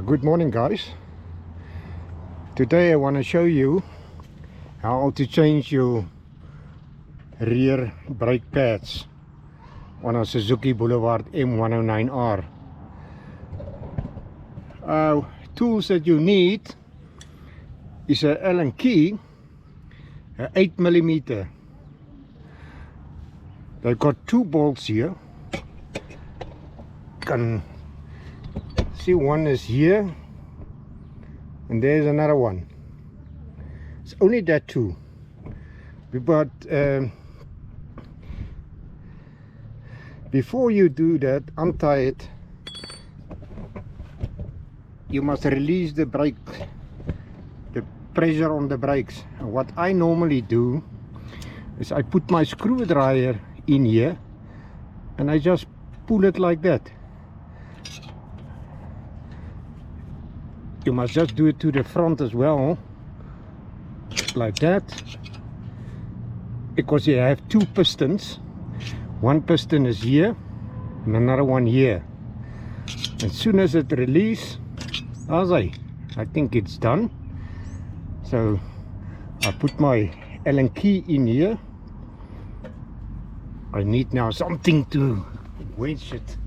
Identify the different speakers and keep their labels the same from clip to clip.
Speaker 1: Good morning, guys. Today I want to show you how to change your rear brake pads on a Suzuki Boulevard M109R. Tools that you need is a Allen key, a 8mm. They've got two bolts here. Can see one is here and there's another one. It's only that two, but before you do that, untie it. You must release the brake, the pressure on the brakes. And what I normally do is I put my screwdriver in here and I just pull it like that. You must just do it to the front as well, like that, because you have two pistons. One piston is here and another one here. As soon as it releases, I think it's done. So I put my Allen key in here. I need now something to wedge it.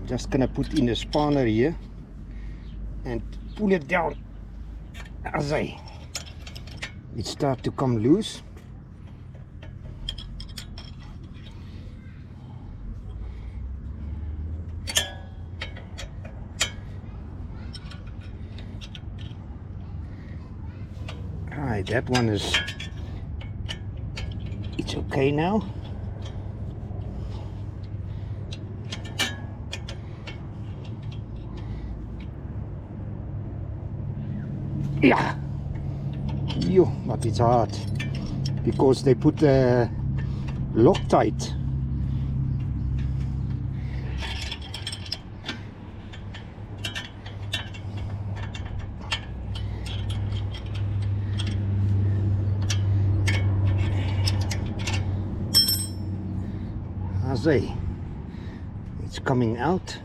Speaker 1: Just gonna put in a spanner here and pull it down. As it starts to come loose. Alright, that one is, it's okay now. Yeah, yo, but it's hard because they put Loctite. It's coming out.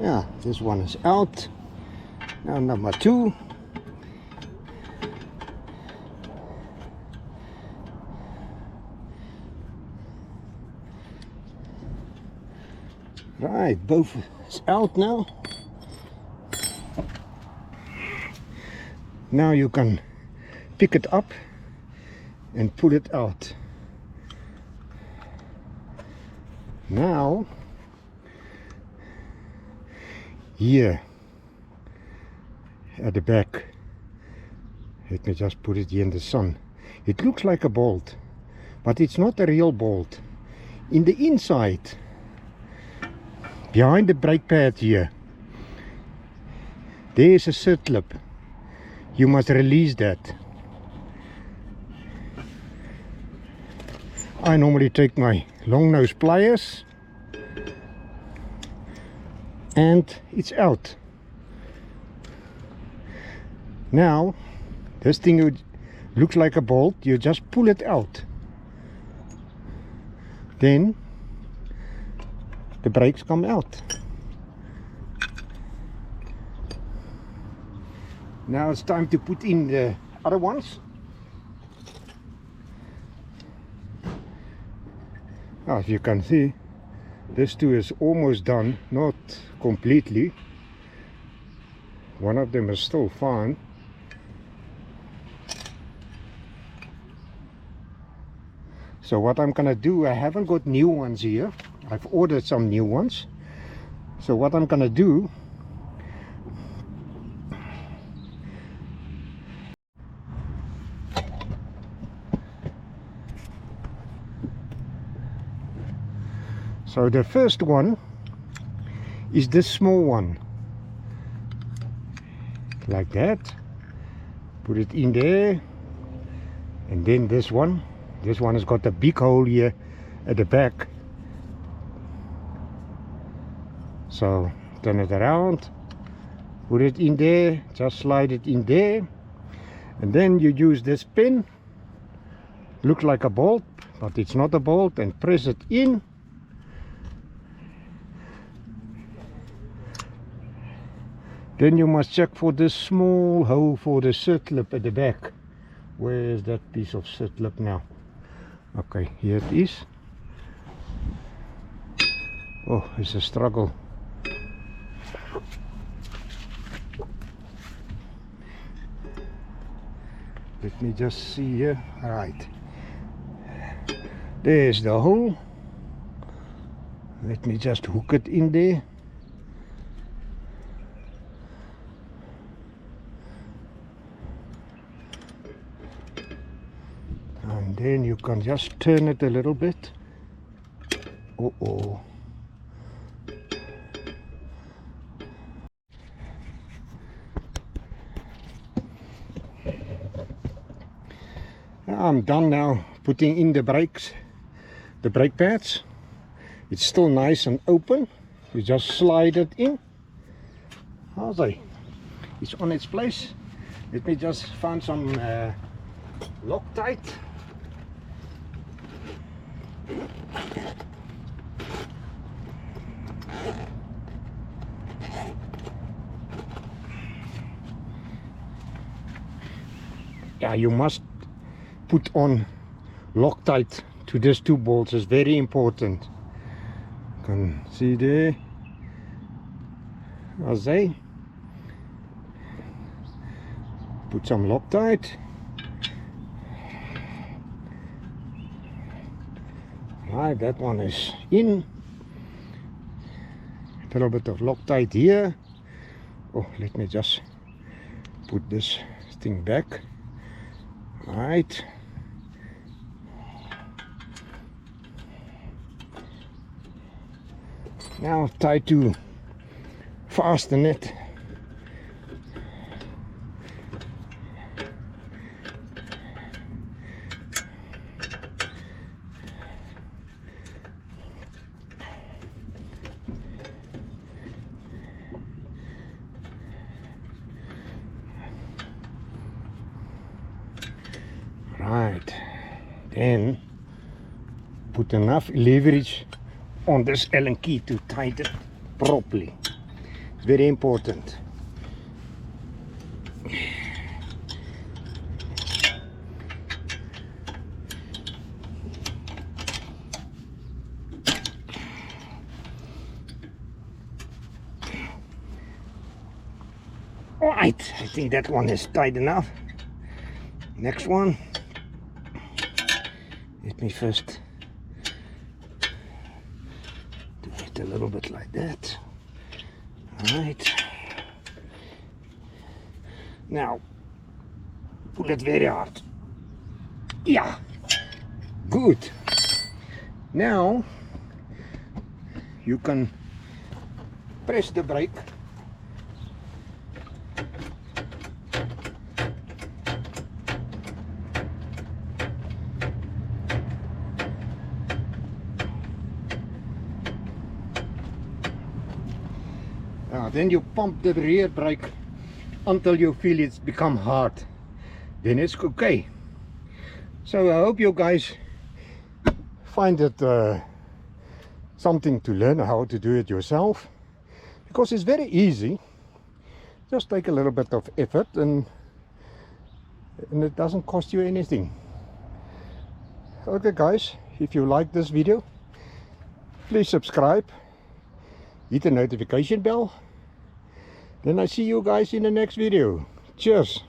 Speaker 1: Yeah, this one is out. Now number two. Right, both is out now. Now you can pick it up and pull it out. Now here at the back, let me just put it here in the sun. It looks like a bolt, but it's not a real bolt. In the inside, behind the brake pad here, there is a circlip. You must release that. I normally take my long nose pliers and it's out. Now this thing looks like a bolt. You just pull it out, then the brakes come out. Now it's time to put in the other ones. As you can see, this two is almost done, not completely. One of them is still fine. So what I'm gonna do, I haven't got new ones here. I've ordered some new ones. So what I'm gonna do, so the first one is this small one, like that. Put it in there, and then this one has got a big hole here at the back. So turn it around, put it in there, just slide it in there, and then you use this pin, looks like a bolt but it's not a bolt, and press it in. Then you must check for this small hole for the circlip at the back. Where is that piece of circlip now? Okay, here it is. Oh, it's a struggle. Let me just see here. Right, there's the hole. Let me just hook it in there. And then you can just turn it a little bit. Uh-oh. I'm done now putting in the brakes, the brake pads. It's still nice and open. You just slide it in. How's it? It's on its place. Let me just find some Loctite. Yeah, you must put on Loctite to these two bolts. It's very important. You can see there. As I put some Loctite. Right, that one is in. A little bit of Loctite here. Oh, let me just put this thing back. Right. Now try to fasten it. Right, then put enough leverage on this Allen key to tighten it properly. It's very important. Alright, I think that one is tight enough. Next one. Let me first do it a little bit like that. Alright. Now, pull it very hard. Yeah. Good. Now, you can press the brake. Then you pump the rear brake until you feel it's become hard. Then it's okay. So I hope you guys find it something to learn how to do it yourself, because it's very easy. Just take a little bit of effort and it doesn't cost you anything. Okay guys, if you like this video, please subscribe, hit the notification bell. Then I see you guys in the next video. Cheers.